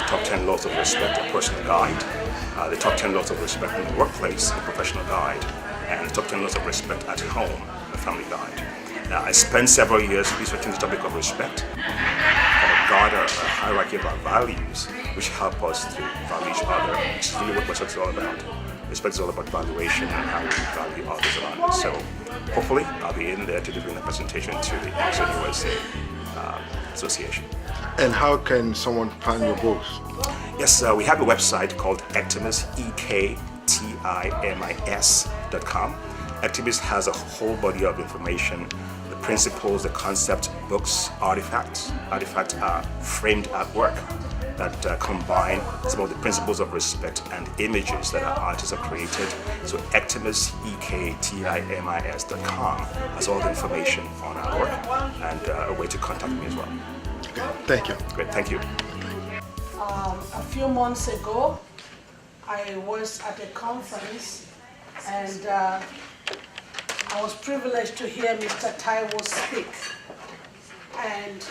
top 10 laws of respect, a personal guide, the top 10 laws of respect in the workplace, a professional guide, and the top 10 laws of respect at home, a family guide. I spent several years researching the topic of respect, garner a hierarchy of our values, which help us to value each other, which is really what respect is all about. Respect is all about valuation and how we value others around us. So hopefully I'll be in there to delivering a presentation to the EXSSA Association. And how can someone find your books? Yes, we have a website called EXTIMIS, EXTIMIS.com. EXTIMIS has a whole body of information, the principles, the concepts, books, artifacts. Artifacts are framed artwork that combine some of the principles of respect and images that our artists have created. So EXTIMIS, EXTIMIS.com has all the information on our work and a way to contact me as well. Thank you. Great, thank you. A few months ago, I was at a conference and I was privileged to hear Mr. Taiwo speak. And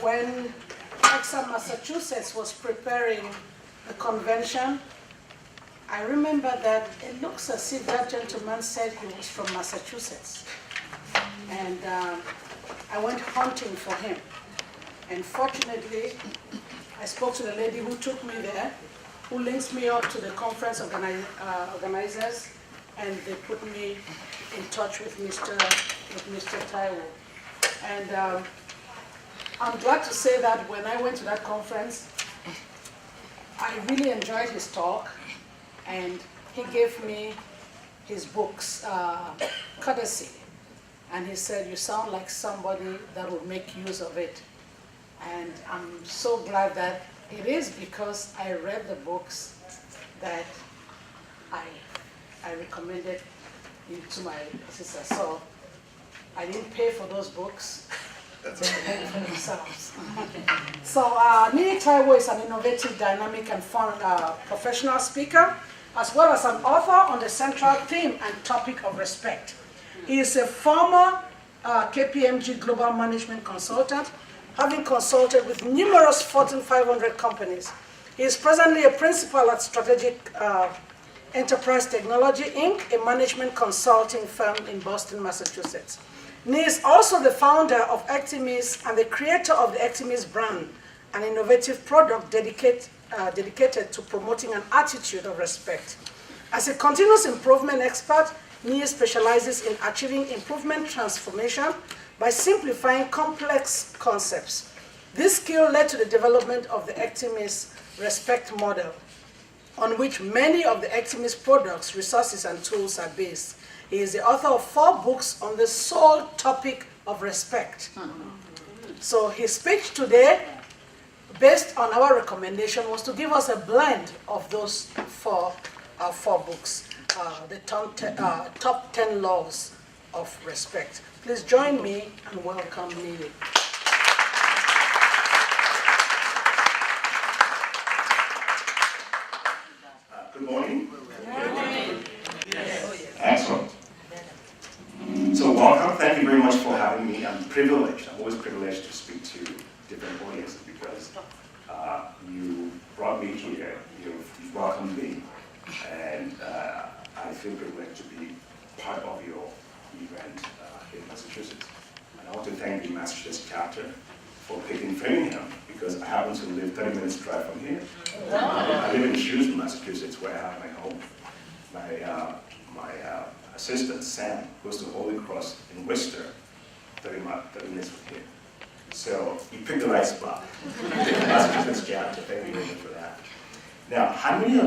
when EXSSA Massachusetts was preparing the convention, I remember that it looks as if that gentleman said he was from Massachusetts. And I went hunting for him. And fortunately, I spoke to the lady who took me there, who links me up to the conference organizers, and they put me in touch with Mr. Taiwo. And I'm glad to say that when I went to that conference, I really enjoyed his talk, and he gave me his books courtesy. And he said, "You sound like somebody that would make use of it." And I'm so glad that it is, because I read the books that I recommended to my sister. So I didn't pay for those books. They paid for themselves. So Nini Taiwo is an innovative, dynamic, and fun professional speaker, as well as an author on the central theme and topic of respect. He is a former KPMG Global Management Consultant, having consulted with numerous Fortune 500 companies. He is presently a principal at Strategic Enterprise Technology, Inc., a management consulting firm in Boston, Massachusetts. He is also the founder of EXTIMIS and the creator of the EXTIMIS brand, an innovative product dedicated to promoting an attitude of respect. As a continuous improvement expert, NIE specializes in achieving improvement transformation by simplifying complex concepts. This skill led to the development of the EXTIMIS Respect model, on which many of the EXTIMIS products, resources, and tools are based. He is the author of 4 books on the sole topic of respect. So his speech today, based on our recommendation, was to give us a blend of those four books, the top 10 laws of respect. Please join me and welcome Nini. Good morning. Good morning. Excellent. So welcome. Thank you very much for having me. I'm privileged. I'm always privileged to speak to different audiences because you brought me here. You've welcomed me, and I feel privileged to be part of your event in Massachusetts. And I want to thank the Massachusetts chapter for picking Framingham, because I happen to live 30 minutes drive from here. I live in Shrewsbury, Massachusetts, where I have my home. My assistant, Sam, goes to Holy Cross in Worcester, 30 minutes from here. So you picked the right spot. Massachusetts chapter, thank you very much for that. Now,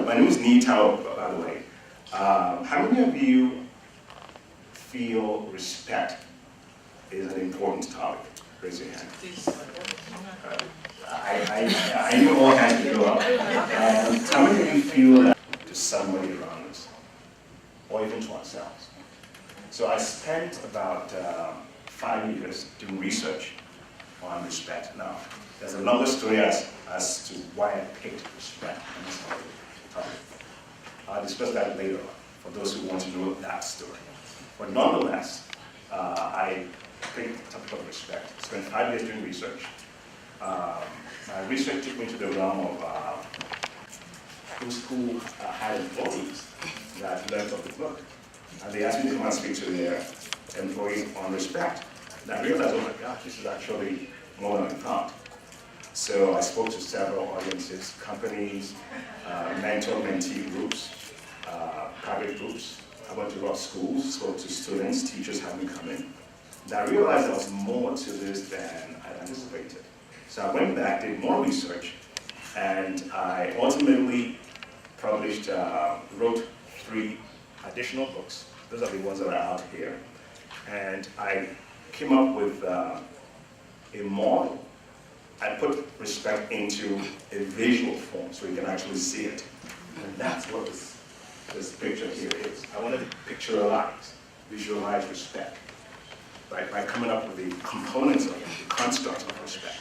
my name is Nini Taiwo, by the way. How many of you feel respect is an important topic? Raise your hand. I know all hands will go up. How many of you feel that to somebody around us, or even to ourselves? So I spent about 5 years doing research on respect. Now, there's a longer story as to why I picked respect in this topic. I'll discuss that later on, for those who want to know that story. But nonetheless, I picked the topic of respect. Spent 5 years doing research. my research took me to the realm of those who had employees that learned of the book. And they asked me to come and speak to their employees on respect. And I realized, oh my gosh, this is actually more than I thought. So I spoke to several audiences, companies, mentor-mentee groups, private groups. I went to rough schools, spoke to students, teachers having come in. And I realized there was more to this than I anticipated. So I went back, did more research, and I ultimately published, wrote 3 additional books. Those are the ones that are out here. And I came up with a model. I put respect into a visual form so you can actually see it. And that's what this picture here is. I wanted to pictureize, visualize respect, right? By coming up with the components of it, the constructs of respect.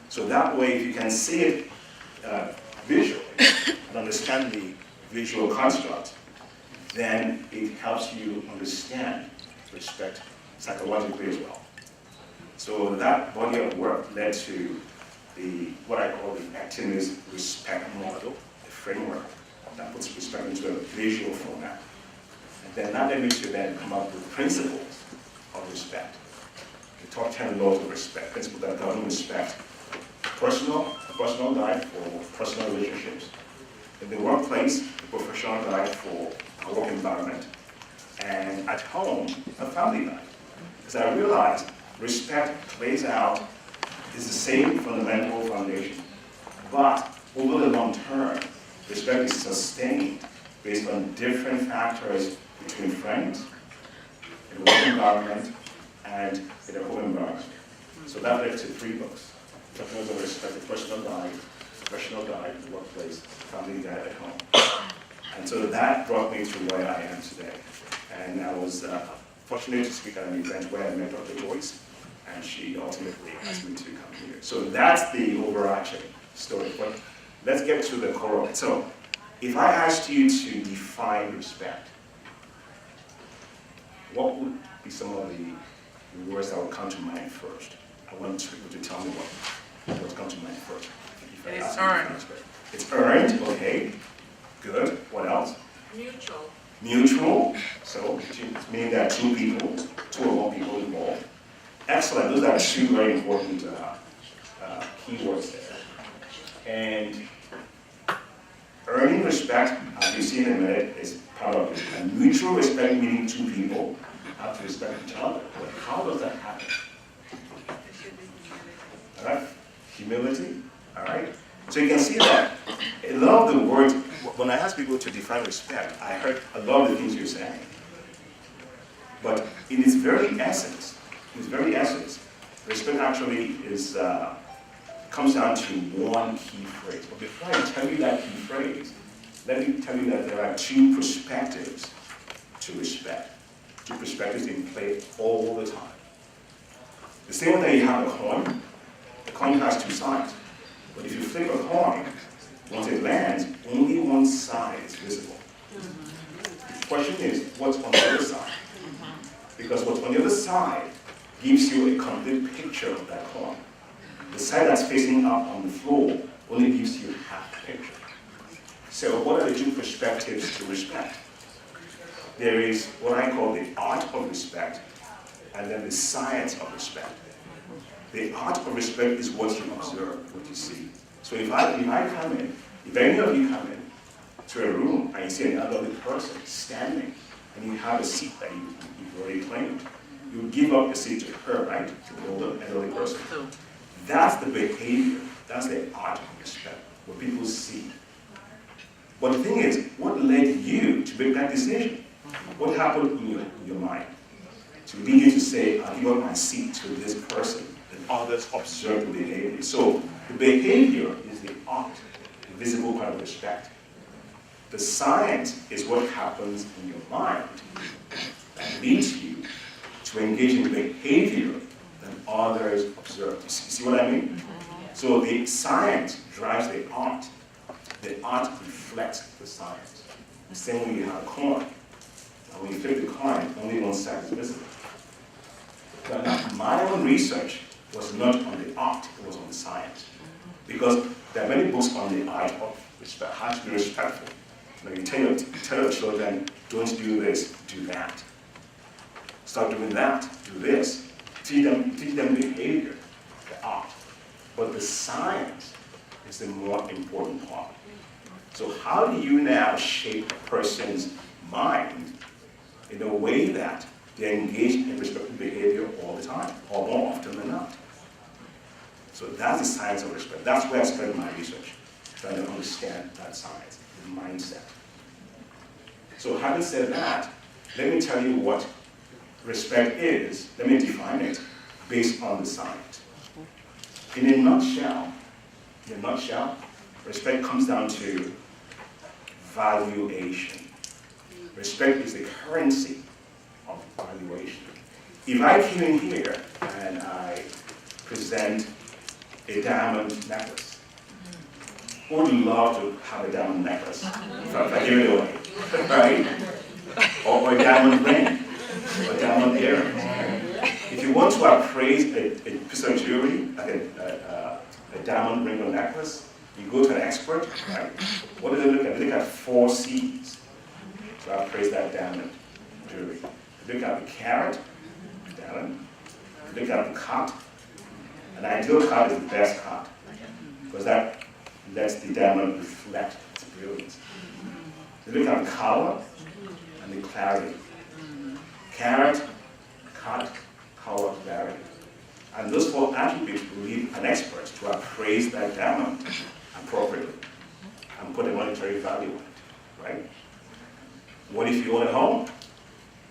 So that way, if you can see it visually and understand the visual construct, then it helps you understand respect psychologically as well. So that body of work led to what I call the activist respect model, the framework that puts respect into a visual format. And then that led me to then come up with principles of respect. The top 10 laws of respect, principles that govern respect. A personal guide for personal relationships. In the workplace, a professional guide for a work environment. And at home, a family guide. Because I realized respect plays out, is the same fundamental foundation. But over the long term, respect is sustained based on different factors between friends, in the work environment, and in a home environment. So that led to 3 books. Techniques of Respect, the personal guide, professional guide, the workplace, family guide at home. And so that brought me to where I am today. And I was fortunate to speak at an event where I met Dr. Joyce, and she ultimately asked me to come here. So that's the overarching story. But let's get to the core of it. So if I asked you to define respect, what would be some of the words that would come to mind first? I want people to tell me what's come to mind first. It's earned. It's earned, okay. Good. What else? Mutual. Mutual. So it means there are 2 people, 2 or more people involved. Excellent. Those are 2 very important keywords there. And earning respect, as you see in a minute, is part of it. And mutual respect meaning 2 people have to respect each other. But how does that happen? All right? Humility. All right? So you can see that a lot of the words, when I ask people to define respect, I heard a lot of the things you're saying. But in its very essence, respect actually comes down to one key phrase. But before I tell you that key phrase, let me tell you that there are 2 perspectives to respect. 2 perspectives in play all the time. The same way that you have a coin, the coin has 2 sides. But if you flip a coin, once it lands, only one side is visible. The question is, what's on the other side? Because what's on the other side gives you a complete picture of that coin. The side that's facing up on the floor only gives you half the picture. So what are the 2 perspectives to respect? There is what I call the art of respect, and then the science of respect. The art of respect is what you observe, what you see. So if any of you come in to a room and you see an elderly person standing, and you have a seat that you've already claimed, you would give up the seat to her, right? To the older elderly person. That's the behavior. That's the art of respect, what people see. But the thing is, what led you to make that decision? What happened in your mind to lead you to say, I'll give up my seat to this person, and others observe the behavior? So the behavior is the art, the visible part of respect. The science is what happens in your mind that leads you to engage in behavior that others observe. You see what I mean? So the science drives the art. The art reflects the science. The same way you have a coin. And when you flip the coin, only one side is visible. But now, my own research was not on the art, it was on the science. Because there are many books on the art of respect, how to be respectful. You tell your children, don't do this, do that. Stop doing that, do this. Teach them behavior, the art. But the science is the more important part. So how do you now shape a person's mind in a way that they engage in respectful behavior all the time, or more often than not? So that's the science of respect. That's where I spend my research, trying to understand that science, the mindset. So having said that, let me tell you what respect is. Let me define it based on the science. In a nutshell, respect comes down to valuation. Respect is the currency of valuation. If I came in here and I present a diamond necklace, who would love to have a diamond necklace? If I give it away, right? Or a diamond ring, or a diamond earring. If you want to appraise a piece of jewelry, like a diamond ring or necklace, you go to an expert, right? What do they look at? They look at 4 C's to appraise that diamond jewelry. They look at the carat, diamond. They look at the cut. An ideal cut is the best cut, because that lets the diamond reflect its brilliance. They look at the color and the clarity. Carat, cut, color, clarity. And those 4 attributes will lead an expert to appraise that diamond appropriately and put a monetary value on it, right? What if you own a home?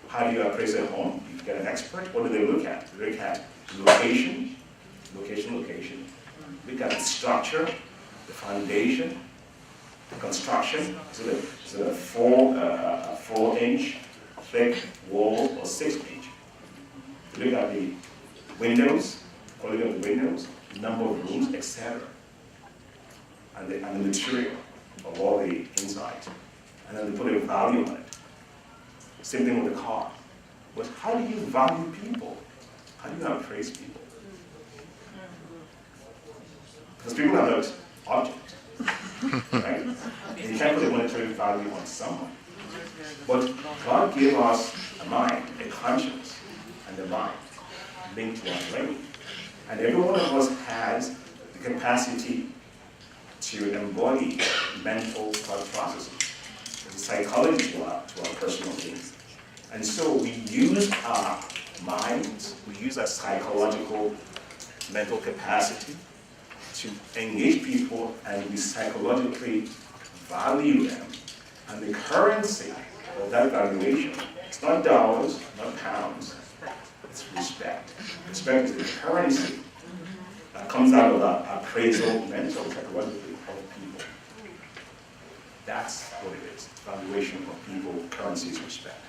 How do you appraise a home? You get an expert. What do they look at? They look at location. Look at the structure, the foundation, the construction. Is it a 4-inch thick wall or 6-inch? Look at the windows, quality of the windows, number of rooms, etc. And the material of all the inside. And then they put a value on it. Same thing with the car. But how do you value people? How do you appraise people? Because people are not objects, right? And you can't put a monetary value on someone. But God gave us a mind, a conscience, and a mind linked to our brain. And every one of us has the capacity to embody mental thought processes. There's a psychology to our personal beings. And so we use our minds, we use our psychological mental capacity to engage people, and we psychologically value them. And the currency of that valuation, it's not dollars, not pounds, it's respect. Respect is the currency that comes out of that appraisal, mental, psychologically, of people. That's what it is. Valuation of people, currency is respect.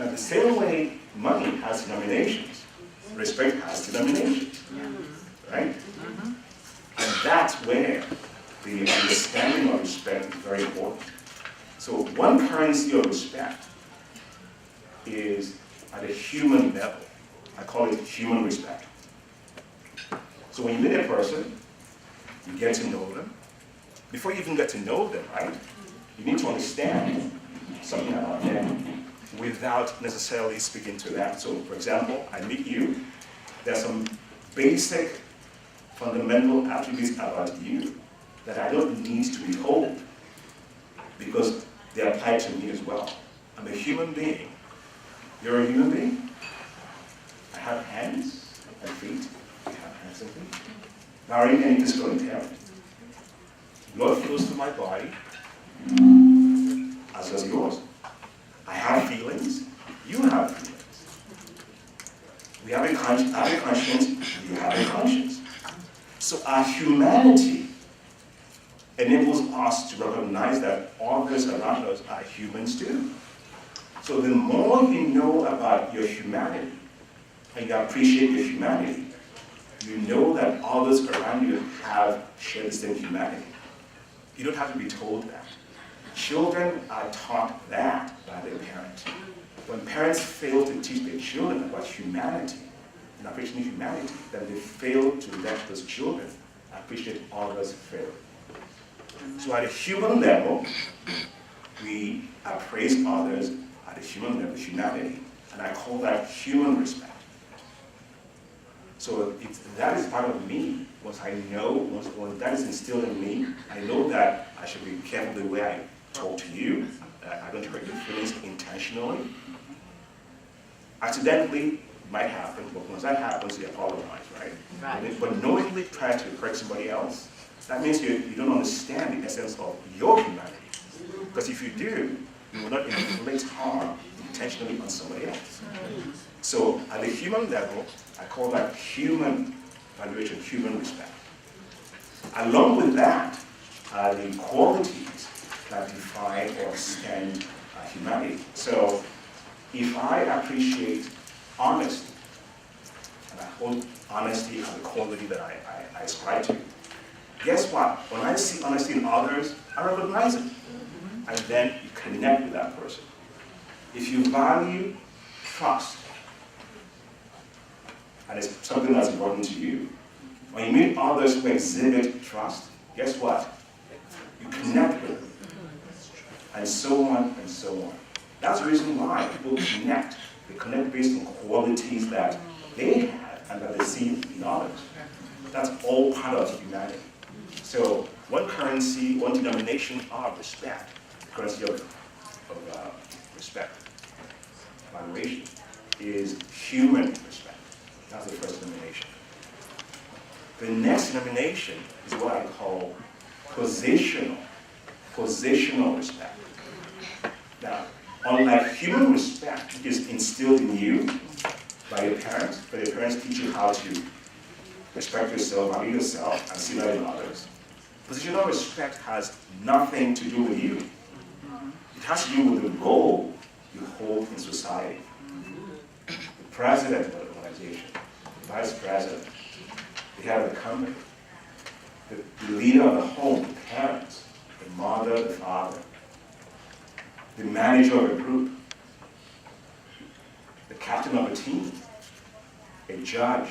Now, the same way money has denominations, respect has denominations, right? And that's where the understanding of respect is very important. So one currency of respect is at a human level. I call it human respect. So when you meet a person, you get to know them. Before you even get to know them, right, you need to understand something about them without necessarily speaking to them. So for example, I meet you, there's some basic fundamental attributes about you that I don't need to be told, because they apply to me as well. I'm a human being. You're a human being. I have hands and feet. You have hands and feet. Barring any physical impairment. Blood flows to my body, as does yours. I have feelings. You have feelings. We have a conscience. You have a conscience. So our humanity enables us to recognize that others around us are humans too. So the more you know about your humanity, and you appreciate your humanity, you know that others around you share the same humanity. You don't have to be told that. Children are taught that by their parents. When parents fail to teach their children about humanity, and appreciating humanity, then they fail to let those children appreciate others fairly. So at a human level, we appraise others at a human level, humanity, and I call that human respect. So that is part of me. Once that is instilled in me, I know that I should be careful the way I talk to you. I don't hurt your feelings intentionally. Accidentally might happen, but once that happens, you apologize, right? But knowingly trying to hurt somebody else, that means you don't understand the essence of your humanity. Because if you do, you will not inflict harm intentionally on somebody else. So at the human level, I call that human valuation, human respect. Along with that are the qualities that define or extend humanity. So if I appreciate honesty, and I hold honesty as a quality that I ascribe to, guess what? When I see honesty in others, I recognize it. And then you connect with that person. If you value trust, and it's something that's important to you, when you meet others who exhibit trust, guess what? You connect with them. And so on and so on. That's the reason why people connect. They connect based on qualities that they have and that they see in others. That's all part of humanity. So one currency, one denomination of respect, the currency of respect, valuation, is human respect. That's the first denomination. The next denomination is what I call positional respect. Now, unlike human respect, which is instilled in you by your parents, where your parents teach you how to respect yourself, value yourself, and see that in others, positional respect has nothing to do with you. It has to do with the role you hold in society. The president of the organization, the vice president, the head of the company, the leader of the home, the parents, the mother, the father, the manager of a group, the captain of a team, a judge,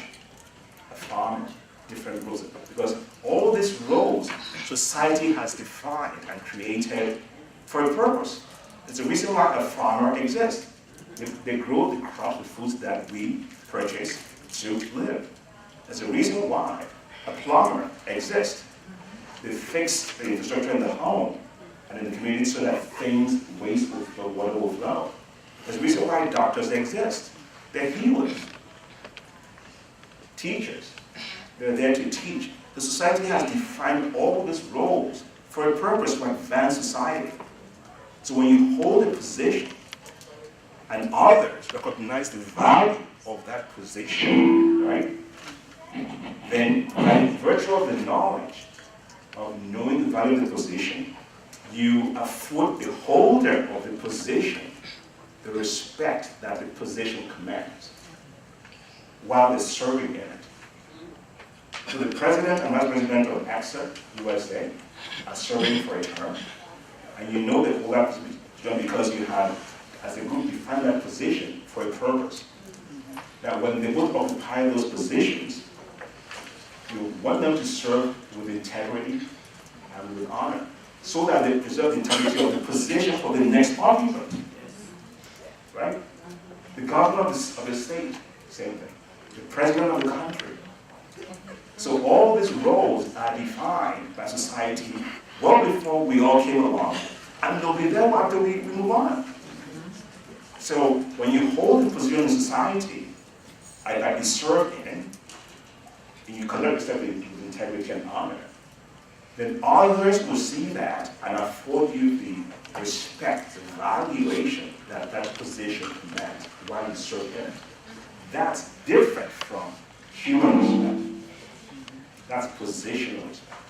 a farmer, different roles. Because all these roles society has defined and created for a purpose. It's the reason why a farmer exists. They grow the crops, the foods that we purchase to live. There's a reason why a plumber exists. They fix the infrastructure in the home and in the community so that things, waste will flow, water will flow. There's a reason why doctors exist. They're healers, teachers. They're there to teach. The society has defined all these roles for a purpose, to advance society. So when you hold a position and others recognize the value of that position, right? Then by virtue of the knowledge of knowing the value of the position, you afford the holder of the position the respect that the position commands while they're serving in it. So the president and vice president of EXSSA, USA, are serving for a term, and you know they hold that position because you have, as a group, defined that position for a purpose. Now, when they both occupy those positions, you want them to serve with integrity and with honor, so that they preserve the integrity of the position for the next occupant. Right? The governor of the state, same thing. The president of the country. So all these roles are defined by society well before we all came along, and they'll be there after we move on. So when you hold a position in society, I be served in, and you conduct yourself with integrity and honor, then others will see that and afford you the respect, the valuation that that position commands while you serve in it. That's different from human respect. That's positional respect.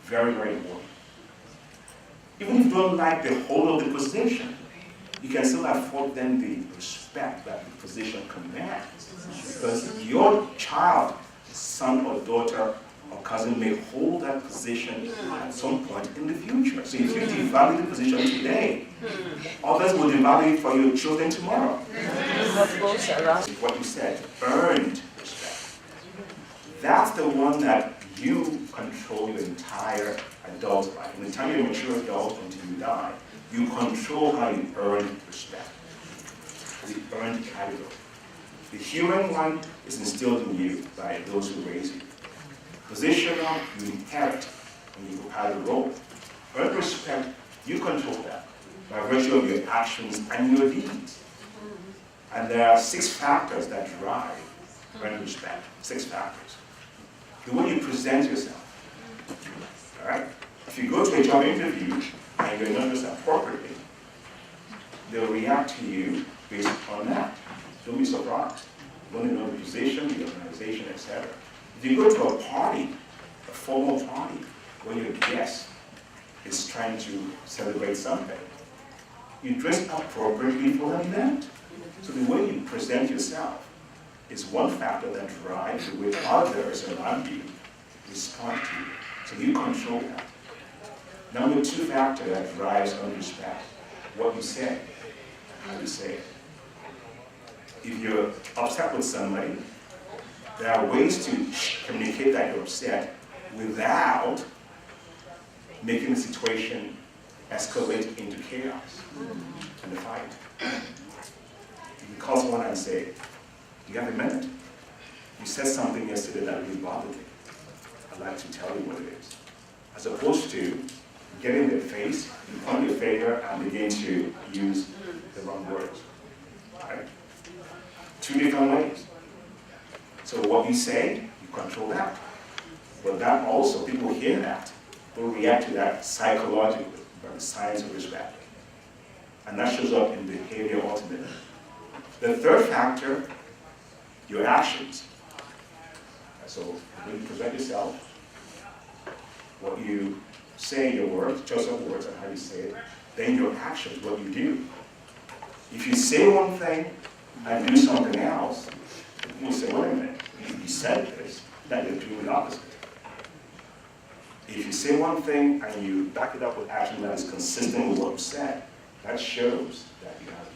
Very, very important. Even if you don't like the whole of the position, you can still afford them the respect that the position commands. Because your child, son or daughter or cousin may hold that position at some point in the future. So if you devalue the position today, others will devalue it for your children tomorrow. What you said, earned respect. That's the one that you control your entire adult life. From the time you're a mature adult until you die, you control how you earn respect. The earned category. The human one is instilled in you by those who raise you. Positional, you inherit when you prepare the role. Earned respect, you control that by virtue of your actions and your deeds. And there are 6 factors that drive earned respect. 6 factors. The way you present yourself. All right? If you go to a job interview and you're not dressed appropriately, they'll react to you based on that. Don't be surprised. You want to know the position, the organization, etc. If you go to a party, a formal party, where your guest is trying to celebrate something, you dress appropriately for that event. So the way you present yourself is one factor that drives the way others around you respond to you. So you control that. Number 2 factor that drives on respect, what you say, how you say it. If you're upset with somebody, there are ways to communicate that you're upset without making the situation escalate into chaos and a fight. You can call someone and say, "Do you have a minute? You said something yesterday that really bothered me. I'd like to tell you what it is." As opposed to get in their face, you point your finger and begin to use the wrong words. Right? 2 different ways. So what you say, you control that. But that also, people hear that, will react to that psychologically by the science of respect. And that shows up in behavior ultimately. The 3rd factor, your actions. So when you present yourself, what you say, your words, choice of words and how you say it, then your actions, what you do. If you say one thing and do something else, you say, wait a minute, you said this, that you're doing the opposite. If you say one thing and you back it up with action that is consistent with what you said, that shows that you have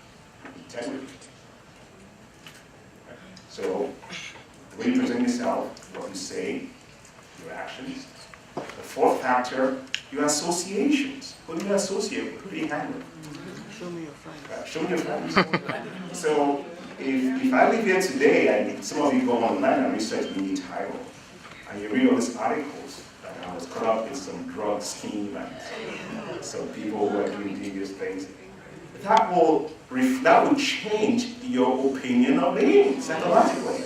integrity. So, the way you present yourself, what you say, your actions. The 4th factor, your associations. Who do you associate with? Who do you hang with? Show me your friends. Show me your friends. So, if I live here today and some of you go online and research the title, and you read all these articles that I was caught up in some drug scheme and some people who are doing devious things, that will change your opinion of me psychologically.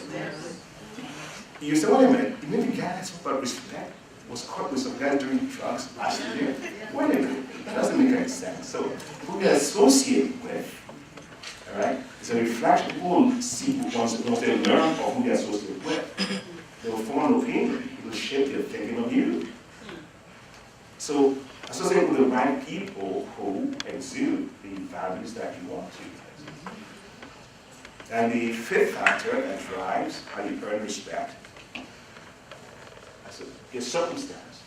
You say, wait a minute, you mean the guy that spoke about respect was caught with some guy doing drugs last year? Wait a minute, that doesn't make any sense. So who you associate with, all right, is a reflection. People will see once they learn of who they associate with, they will form an opinion. It will shape their thinking of you. So associate with the right people who exude the values that you want to. And the 5th factor that drives how you earn respect is circumstance.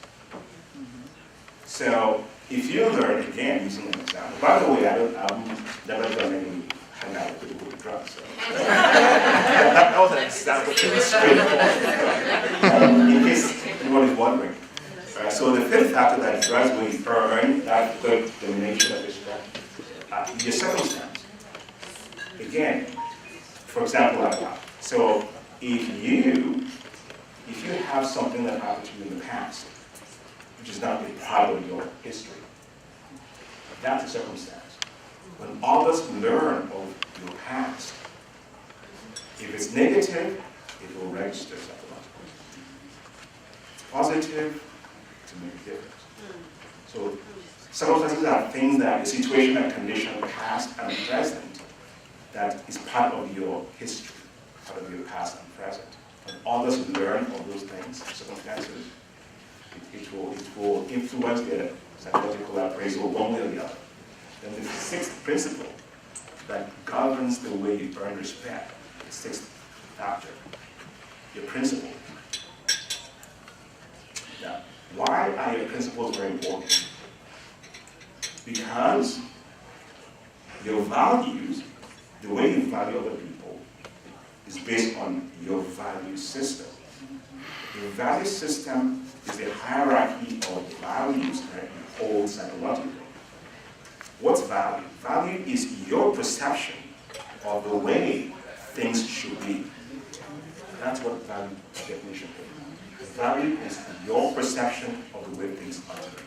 So if you learn, again, using an example, by the way, I've never done any hangout with people with drugs. So. that was an example to the straightforward. In case anyone is wondering. So the 5th factor that drives when you earn that good domination of respect, your circumstance. Again, for example, like that. So if you have something that happened to you in the past, which is not a part of your history, that's a circumstance. When others learn of your past, if it's negative, it will register psychologically. Positive, to make a difference. So circumstances are things that, the situation and condition, past and present, that is part of your history, part of your past and present. When others learn of those things, circumstances, it will influence their psychological appraisal one way or the other. Then the 6th principle that governs the way you earn respect, the 6th factor, your principle. Now, why are your principles very important? Because your values, the way you value other people, is based on your value system. Your value system is the hierarchy of values that you hold psychologically. What's value? Value is your perception of the way things should be. That's what value definition is. Value is your perception of the way things are to be.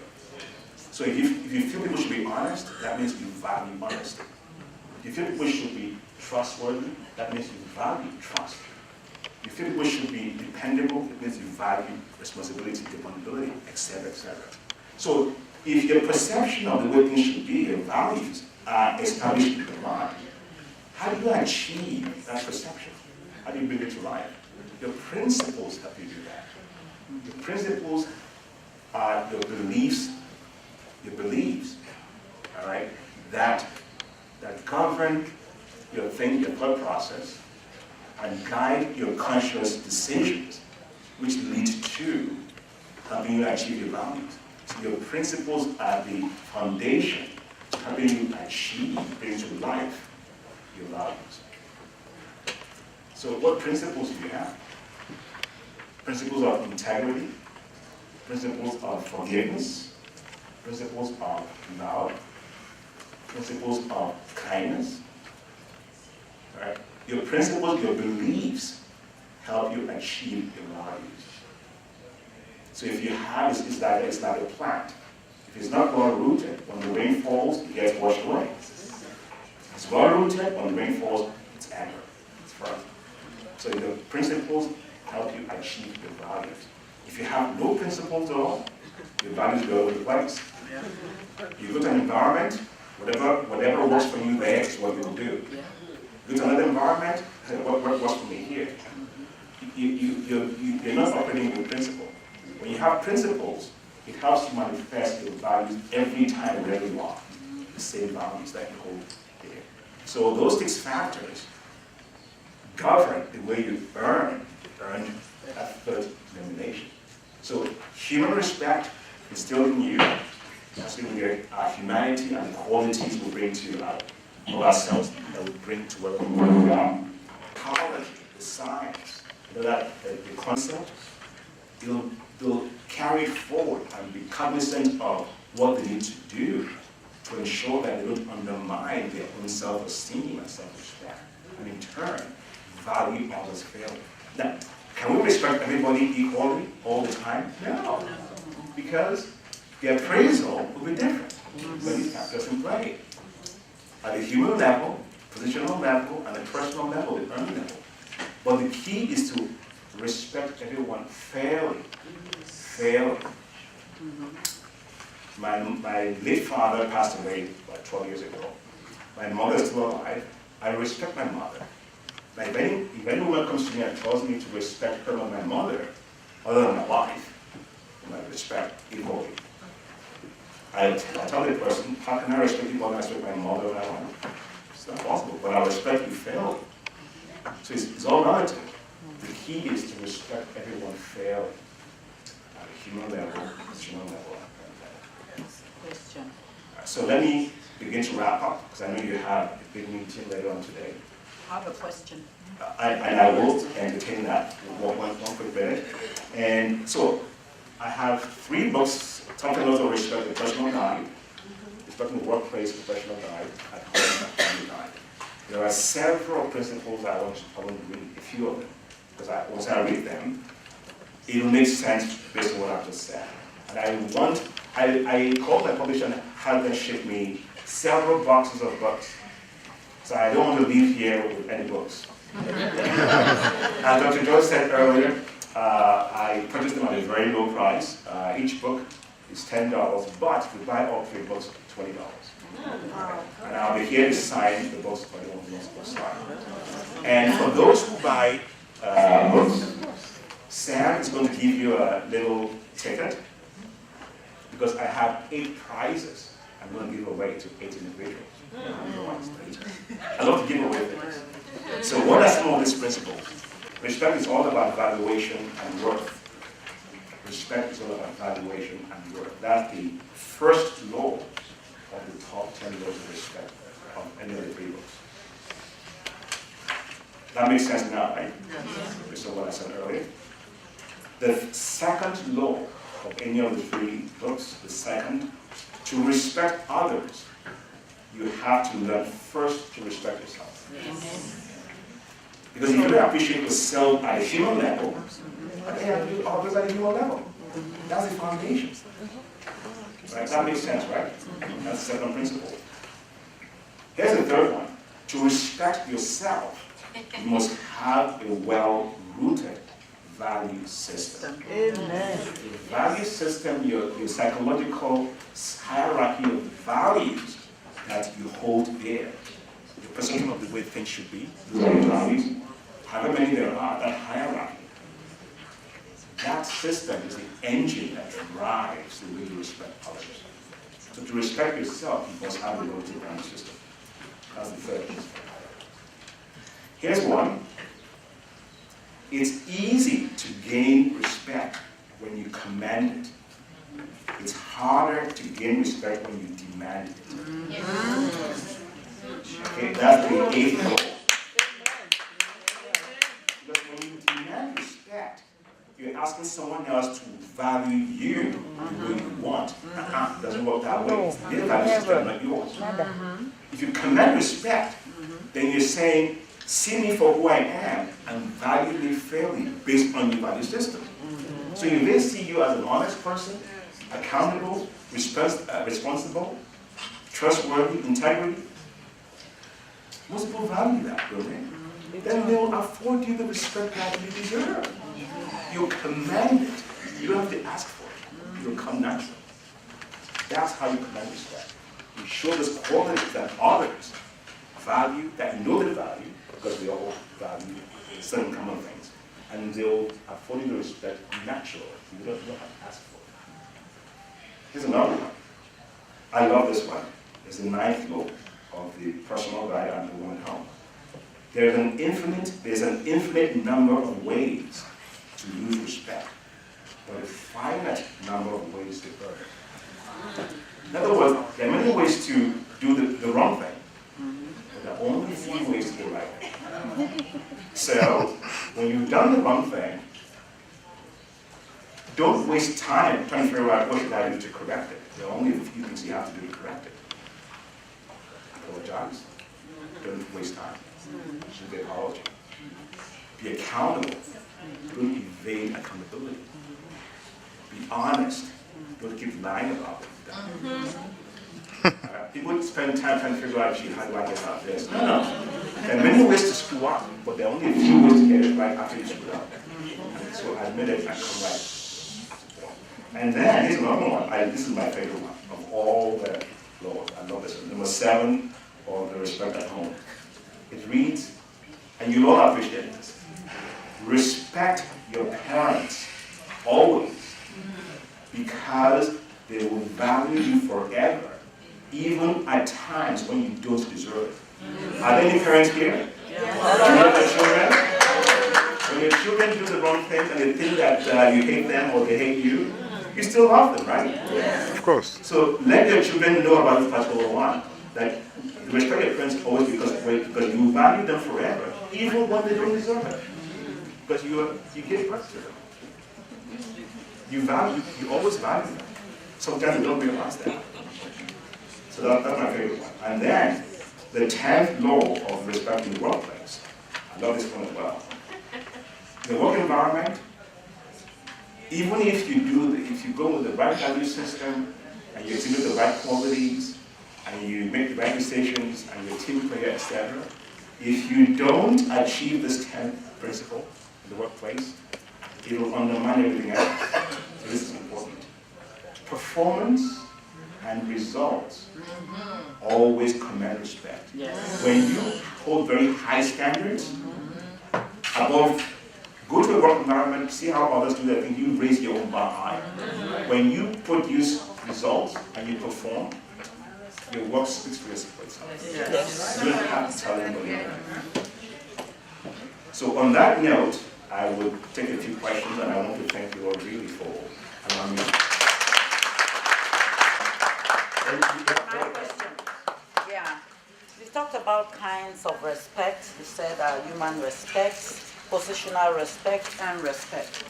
So if you feel people should be honest, that means you value honesty. If you feel people should be trustworthy, that means you value trust. If you feel people should be dependable, it means you value responsibility, dependability, etc., etc. So if your perception of the way things should be, your values, are established in your mind, how do you achieve that perception? How do you bring it to life? Your principles help you do that. Your principles are your beliefs, all right, that govern your thinking, your thought process, and guide your conscious decisions, which lead to helping you achieve your values. So your principles are the foundation helping you achieve, bring to life your values. So what principles do you have? Principles of integrity, principles of forgiveness, principles of love, principles of kindness. Right? Your principles, your beliefs help you achieve your values. So if you have, it's like a plant. If it's not well rooted, when the rain falls, it gets washed away. It's well rooted, when the rain falls, it's anchored, it's firm. So your principles help you achieve your values. If you have no principles at all, your values go all over the place. You go to an environment, whatever works for you there is what you'll do. You go to another environment, what works for me here? You're not operating with principle. When you have principles, it helps you manifest your values every time, wherever you are. The same values that you hold here. So those 6 factors govern the way you earn that third denomination. So human respect is still in you. That's going to be our humanity and the qualities we bring to ourselves that we bring to wherever we are. Psychology, the science, that the concept, they'll carry forward and be cognizant of what they need to do to ensure that they don't undermine their own self-esteem and self-respect, and in turn, value others fairly. Now, can we respect everybody equally all the time? No. Because the appraisal will be different when these factors in play. At the human level, positional level, and the personal level, the earning level. But the key is to respect everyone fairly. Fairly. My late father passed away about 12 years ago. My mother is still alive. I respect my mother. Like if any woman comes to me and tells me to respect her or my mother, other than my wife, I respect equally. I tell the person, how can I respect you more than I respect my mother and my wife? It's not possible, but I respect you fairly. So it's all relative. The key is to respect everyone fairly. At a human level, positional level, and Question. so let me begin to wrap up, because I know you have a big meeting later on today. I have a question. And I will entertain that one quick minute. And so I have 3 books talking about respect the personal guide, respecting the workplace professional guide, and home family guide. There are several principles I want to read, a few of them, because once I read them, it'll make sense based on what I've just said. And I called my publisher and had them ship me several boxes of books. So I don't want to leave here with any books. As Dr. Joyce said earlier, I purchased them at a very low price. Each book is $10, but if you buy all 3 books, $20. And I'll be here to sign the books for anyone who wants to sign. And for those who buy books, Sam is going to give you a little ticket, because I have 8 prizes I'm going to give away to 8 individuals. I love to give away things. So what are some of these principles? Respect is all about valuation and worth. Respect is all about valuation and worth. That's the first law of the top 10 laws of respect of any of the 3 books. That makes sense now, right? Based on what I said earlier. The second law of any of the three books, the second, to respect others, you have to learn first to respect yourself. Because if you don't appreciate yourself at a human level, you have to do others at a human level. That's the foundation. Right? That makes sense, right? That's the second principle. Here's the third one. To respect yourself, you must have a well-rooted value system. Amen. Your value system, your psychological hierarchy of values that you hold dear. Your perception of the way things should be, those are your values. However many there are, that hierarchy. That system is the engine that drives the way you respect others. So to respect yourself, you must have a rooted value system. That's the third principle. Here's one. It's easy to gain respect when you command it. It's harder to gain respect when you demand it. Okay, that's the eighth law. Because when you demand respect, you're asking someone else to value you the way you want. It doesn't work that way. It's their value system, not yours. If you command respect, then you're saying, see me for who I am and value me fairly based on your value system. So if they see you as an honest person, accountable, responsible, trustworthy, integrity, most people value that, don't they? Then they will afford you the respect that you deserve. You command it. You don't have to ask for it. It will come naturally. That's how you command respect. You show those qualities that others value, that you know they value, because we all value certain common things. And they'll afford you the respect naturally. You don't have to ask for it. Here's another one. I love this one. It's the ninth law of the personal guide and the woman home. There's an infinite number of ways to lose respect, but a finite number of ways to earn it. In other words, there are many ways to do the wrong thing, but there are only a few ways to do the right thing. So, when you've done the wrong thing, don't waste time trying to figure out what should I do to correct it. There are only a few things you have to do to correct it. Apologize. Don't waste time. Should be apology. Be accountable. Don't evade accountability. Be honest. Don't keep lying about it. People spend time trying to figure out, gee, how do I get out of this? No. There are many ways to screw up, but there are only a few ways to get it right after you screw up. And so I admit it, I come right. And then, here's another one. This is my favorite one of all the laws. I love this one. Number 7, of the respect at home. It reads, and you all appreciate this, respect your parents always, because they will value you forever, even at times when you don't deserve it. Are there any parents here? Do you love your children? When your children do the wrong things and they think that you hate them or they hate you, you still love them, right? Of course. So let your children know about this particular one, that you respect your parents always because you value them forever, even when they don't deserve it. Because you give birth to them. You always value them. Sometimes you don't realize that. So that's my favorite one. And then, the 10th law of respect in the workplace. I love this one as well. In the work environment, even if you go with the right value system, and you exhibit the right qualities, and you make the right decisions, and you're a team player, etc., if you don't achieve this 10th principle in the workplace, it will undermine everything else. So this is important. Performance and results always command respect. Yes. When you hold very high standards, above, go to a work environment, see how others do their thing, you raise your own bar high. When you produce results and you perform, your work speaks for itself. You don't have to tell anybody. So on that note, I will take a few questions, and I want to thank you all really for allowing me. My question. Yeah. talked about kinds of respect. You said human respect, positional respect, and respect.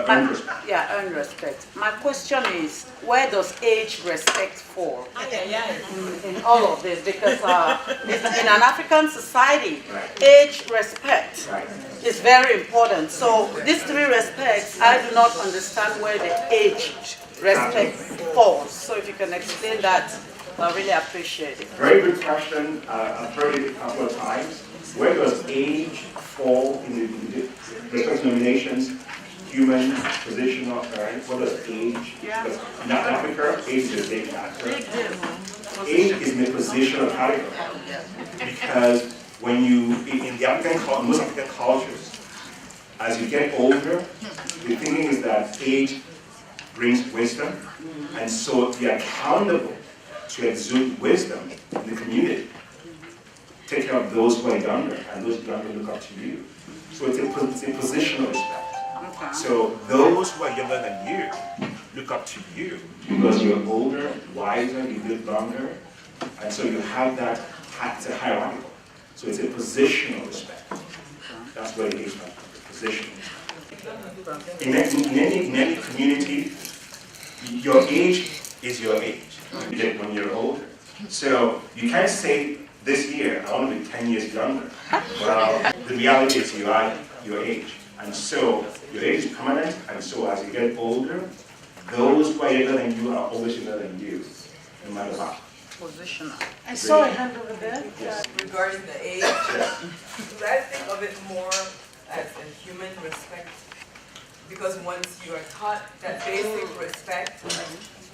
Earned respect. Yeah, earned respect. My question is, where does age respect fall in all of this? Because in an African society, Right. age respect Right. is very important. So these three respects, I do not understand where the age respect falls. So if you can explain that, I really appreciate it. Very good question. I've heard it a couple of times. Where does age fall in the respect nominations? Human, positional, right? What does age? Yeah. Because in Africa, age is a big factor. Age is in the positional category. Because when you, in the most African cultures, as you get older, the thinking is that age brings wisdom, and so you're accountable to exude wisdom in the community. Take care of those who are younger, and those younger look up to you. So it's a positional respect. Okay. So those who are younger than you look up to you because you're older, wiser, you live longer, and so you have that, it's a hierarchical. So it's a positional respect. That's what it is, positional. In any community, your age is your age when you're older. So you can't say this year, I want to be 10 years younger. Well, the reality is you are your age. And so your age is permanent, and so as you get older, those who are younger than you are always younger than you, no matter what. Positional. I saw a hand over there. Yes. Regarding the age, I think of it more as a human respect, because once you are taught that basic respect,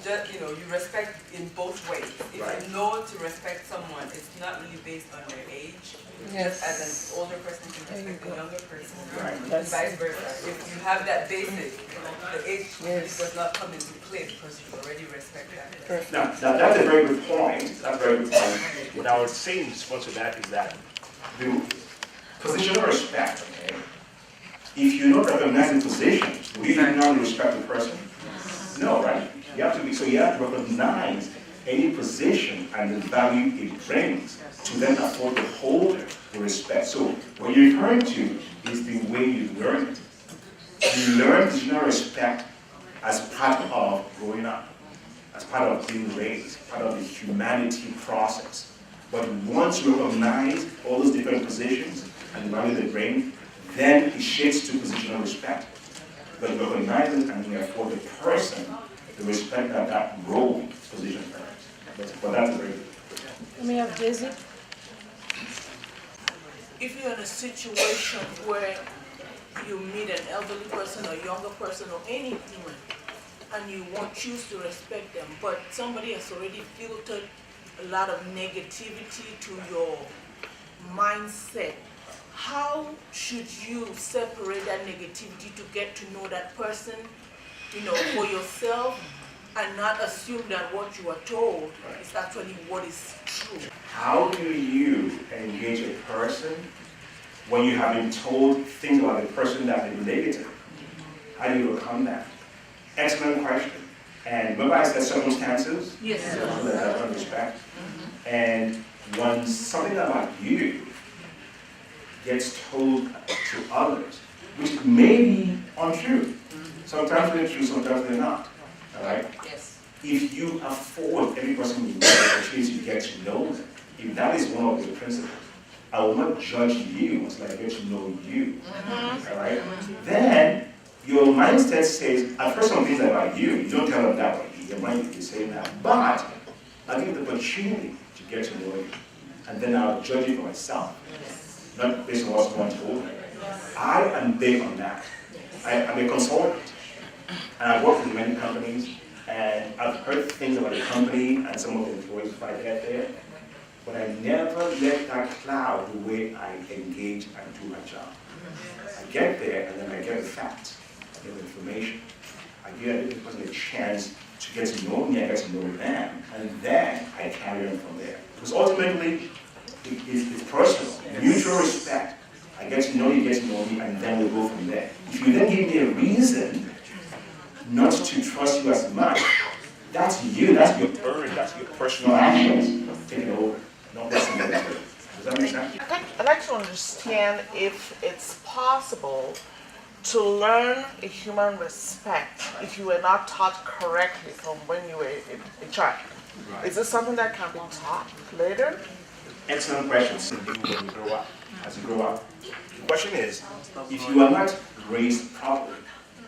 just, you respect in both ways. If you know to respect someone, it's not really based on their age. Yes. As an older person can respect a younger person, Right. and vice versa. If you have that basic, the age really does not come into play because you already respect that person. Now, that's a very good point. That's a very good point. What I would say in response to that is that the positional respect, okay, if you don't recognize the position, will you not respect the person? No, right? You have to recognize any position and the value it brings to then afford the holder the respect. So what you're referring to is the way you learn it. You learn positional respect as part of growing up, as part of being raised, part of the humanity process. But once you recognize all those different positions and the value they bring, then it shifts to positional respect. But you recognize it and you afford the person the respect that that role position earns. But that's a very good. Let me have Daisy. If you're in a situation where you meet an elderly person or younger person or any human, and you choose to respect them, but somebody has already filtered a lot of negativity to your mindset, how should you separate that negativity to get to know that person, for yourself, and not assume that what you are told is actually what is true? How do you engage a person when you have been told things about the person that is negative? How do you overcome that? Excellent question. And remember I said circumstances? Yes. That respect. And when something about you gets told to others, which may be untrue. Sometimes they're true, sometimes they're not. All right? Yes. If you afford every person you know the opportunity to get to know them, if that is one of your principles, I will not judge you until I get to know you. All right? Then your mindset says, I've heard some things about you. You don't tell them that way. Your mind is saying that. But I give the opportunity to get to know you. And then I'll judge you for myself. Not based on what someone told me. I am big on that. I'm a consultant. And I've worked with many companies. And I've heard things about the company and some of the employees before I get there. But I never let that cloud the way I engage and do my job. I get there and then I get the facts, I get the information. I give the person a chance to get to know me, I get to know them, and then I carry on from there. Because ultimately, it's personal, mutual respect. I get to know you, get to know me, and then we go from there. If you then give me a reason not to trust you as much, that's you, that's your personal actions taking over, not somebody else. Does that make sense? I'd like to understand if it's possible to learn a human respect if you were not taught correctly from when you were a child. Right. Is this something that can be taught later? Excellent question. So you when you grow up, as you grow up. The question is, if you are not raised properly,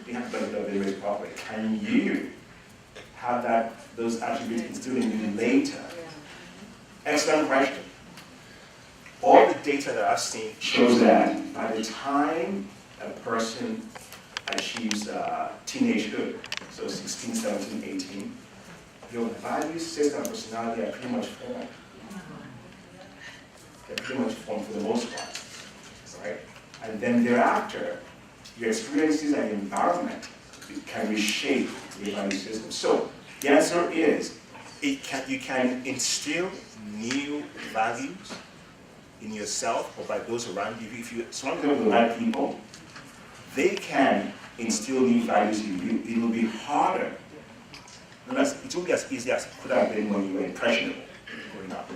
you have to be raised properly, can you have those attributes instilled in you later? Excellent question. All the data that I've seen shows that by the time a person achieves teenagehood, so 16, 17, 18, your value system and personality are pretty much formed. They're pretty much formed for the most part, right? And then thereafter, your experiences and environment can reshape your value system. So the answer is, you can instill new values in yourself or by those around you. If you surround them with the right people, they can instill new values in you. It will be harder. It won't be as easy as it could have been when you were impressionable growing up.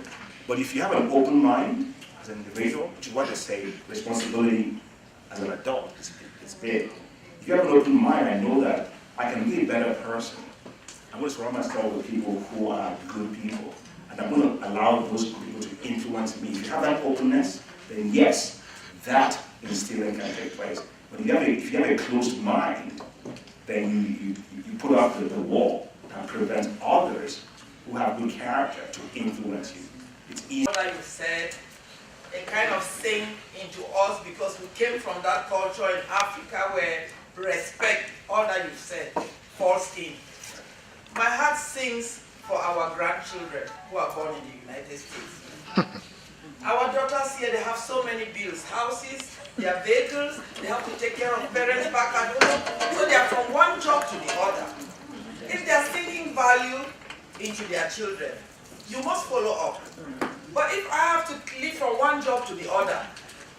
But if you have an open mind as an individual, which is what they say, responsibility as an adult is big. If you have an open mind, I know that I can be a better person. I'm going to surround myself with people who are good people. And I'm going to allow those people to influence me. If you have that openness, then yes, that instilling can take place. But if you have a closed mind, then you put up the wall and prevent others who have good character to influence you. It's easy. What you said, it kind of sink into us because we came from that culture in Africa where respect, all that you said, falls in. My heart sings for our grandchildren who are born in the United States. Our daughters here, they have so many bills, houses, their vehicles, they have to take care of parents back at home. So they are from one job to the other. If they are sinking value into their children, you must follow up. But if I have to leave from one job to the other,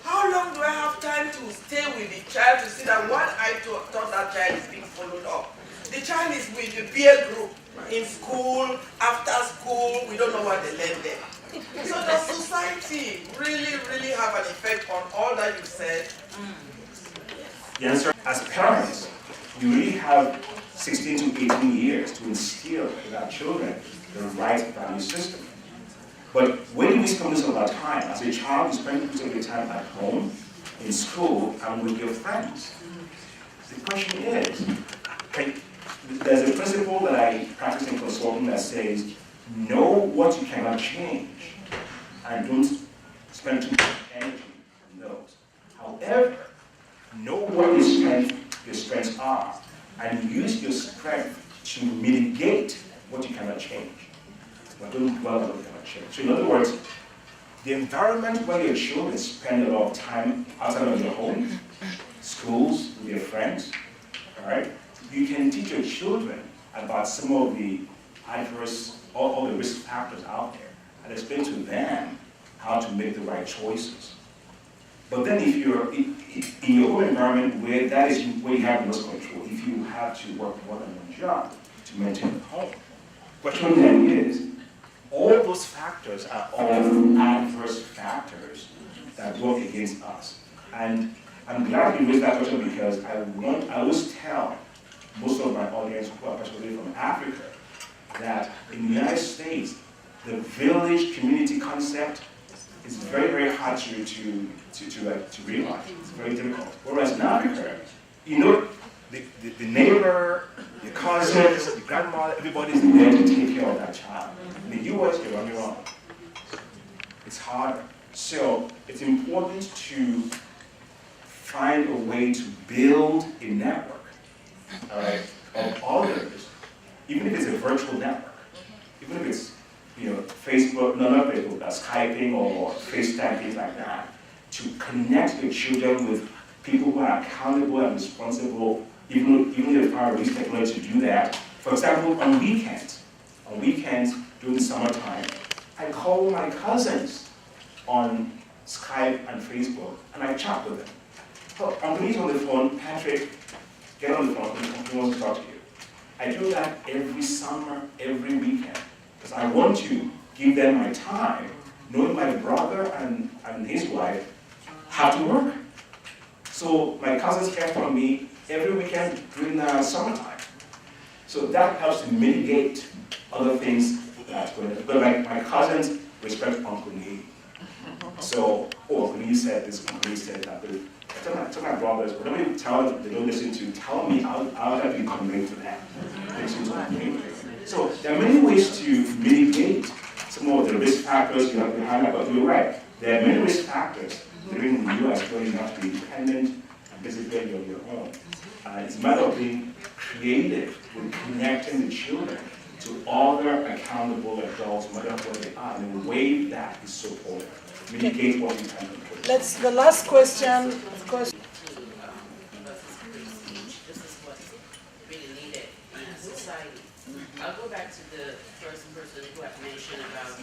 how long do I have time to stay with the child to see that what I thought that child is being followed up? The child is with the peer group in school, after school, we don't know what they learn there. So does society really, really have an effect on all that you said? The answer, as parents, we really have 16 to 18 years to instill in our children the right value system. But when do we spend most of our time? As a child, you spend most of your time at home, in school, and with your friends. The question is, there's a principle that I practice in consulting that says, know what you cannot change, and don't spend too much energy on those. However, know what your strengths are, and use your strength to mitigate what you cannot change. But don't dwell on what you cannot change. So in other words, the environment where your children spend a lot of time outside of your home, schools, with your friends, all right? You can teach your children about some of the adverse, all the risk factors out there, and explain to them how to make the right choices. But then if you're in your home environment where that is where you have the most control, if you have to work more than one job to maintain the home, the question then is, all those factors are all adverse factors that work against us. And I'm glad you raised that question because I always tell most of my audience who are particularly from Africa that in the United States, the village community concept is very, very hard to realize. It's very difficult. Whereas in Africa, you know, the neighbor, your cousins, your grandmother, everybody's there to take care of that child. In the US, you're on your own. It's harder. So it's important to find a way to build a network, all right, of others, even if it's a virtual network, even if it's Facebook, not Facebook, Skyping or FaceTime, things like that, to connect your children with people who are accountable and responsible, even if I use technology to do that. For example, on weekends during the summertime, I call my cousins on Skype and Facebook, and I chat with them. So I'm going to on the phone, Patrick, get on the phone, he wants to talk to you. I do that every summer, every weekend, because I want to give them my time knowing my brother and his wife have to work. So my cousins came from me every weekend during the summertime. So that helps to mitigate other things that's going on. But my cousins respect Uncle Nee. So, Uncle Nee said this, Uncle Nee said that. I tell my brothers, whatever you tell them they don't listen to, tell me, I'll help you convey to them. Listen to Uncle Nee. So there are many ways to mitigate some of the risk factors you have to highlight, but you're right. There are many risk factors living in the U.S. where you have to be independent and basically on your own. It's a matter of being creative with connecting the children to other accountable adults, no matter what they are, in a way that is supportive. Mitigate what you can control. Let's, the last question, of course. This is what's really needed in our society. I'll go back to the first person who had mentioned about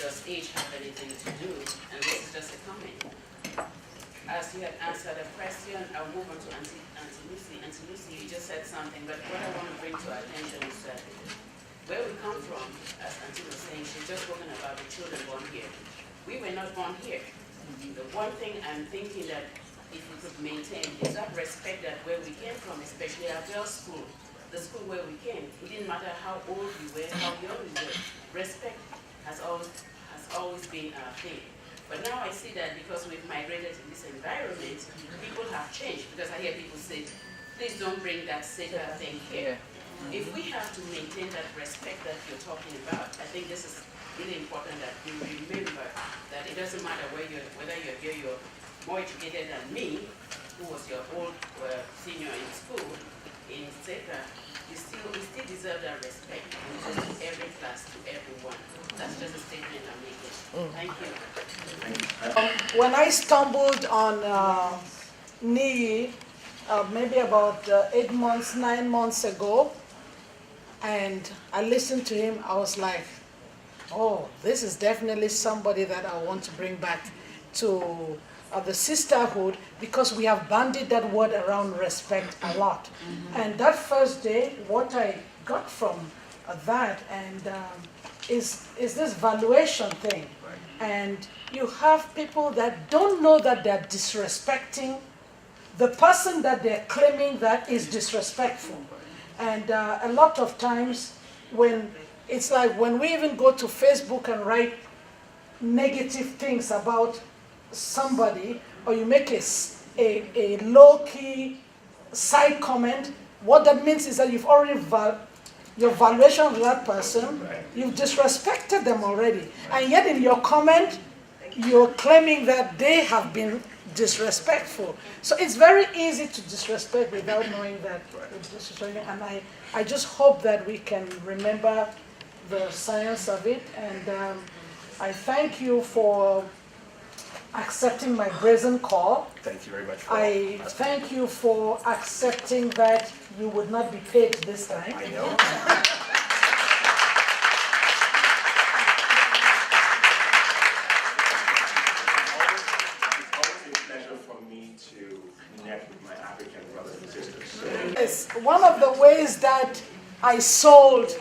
does age have anything to do, and this is just a comment. As you had answered a question, I'll move on to Auntie Lucy. Auntie Lucy, you just said something, but what I want to bring to our attention is that where we come from, as Auntie was saying, she's just spoken about the children born here. We were not born here. The one thing I'm thinking that if we could maintain is that respect that where we came from, especially our girls' school, the school where we came, it didn't matter how old we were, how young we were. Respect has always been our thing. But now I see that because we've migrated to this environment, people have changed. Because I hear people say, please don't bring that safer thing here. If we have to maintain that respect that you're talking about, I think this is really important that we remember that it doesn't matter whether you're here, you're more educated than me, who was your old senior in school, in etc. We still deserve that respect. And just to every class, to everyone. That's just a statement I'm making. Thank you. When I stumbled on NII, maybe about 8 months, 9 months ago, and I listened to him, I was like, oh, this is definitely somebody that I want to bring back to the sisterhood, because we have bandied that word around respect a lot. And that first day, what I got from that is this valuation thing. And you have people that don't know that they're disrespecting the person that they're claiming that is disrespectful. And a lot of times when it's like when we even go to Facebook and write negative things about somebody, or you make a low-key side comment, what that means is that you've already your valuation of that person, you've disrespected them already. And yet in your comment, you're claiming that they have been disrespectful. So it's very easy to disrespect without knowing that it's disrespecting. And I just hope that we can remember the science of it. And I thank you for accepting my brazen call. Thank you very much. I thank you for accepting that you would not be paid this time. I know. It's always a pleasure for me to connect with my African brothers and sisters. So, Yes, one of the ways that I sold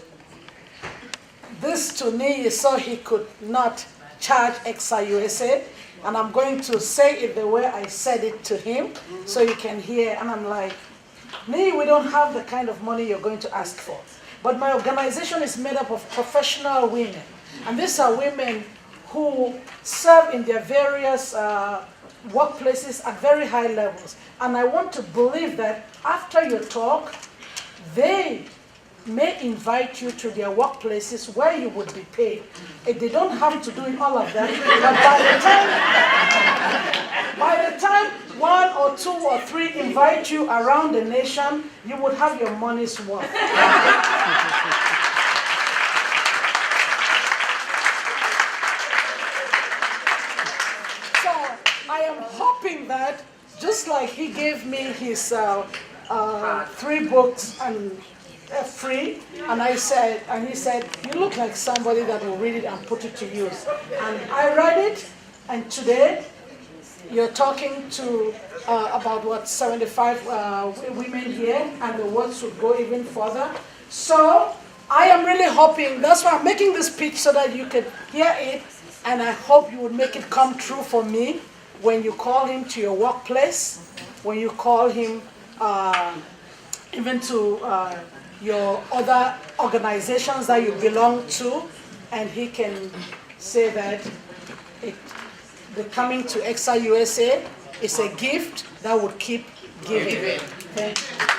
this to NII so he could not charge EXSSA USA, and I'm going to say it the way I said it to him so you can hear. And I'm like, NII, we don't have the kind of money you're going to ask for. But my organization is made up of professional women. And these are women who serve in their various workplaces at very high levels. And I want to believe that after your talk, they may invite you to their workplaces where you would be paid. If they don't have to do all of that, but by the time 1 or 2 or 3 invite you around the nation, you would have your money's worth. So I am hoping that just like he gave me his 3 books and free, and he said, you look like somebody that will read it and put it to use. And I read it, and today you're talking to about what, 75 women here, and the words would go even further. So I am really hoping, that's why I'm making this pitch so that you can hear it And I hope you would make it come true for me when you call him to your workplace, when you call him even to your other organizations that you belong to, and he can say that the coming to EXSSSA USA is a gift that would keep giving. Thank you.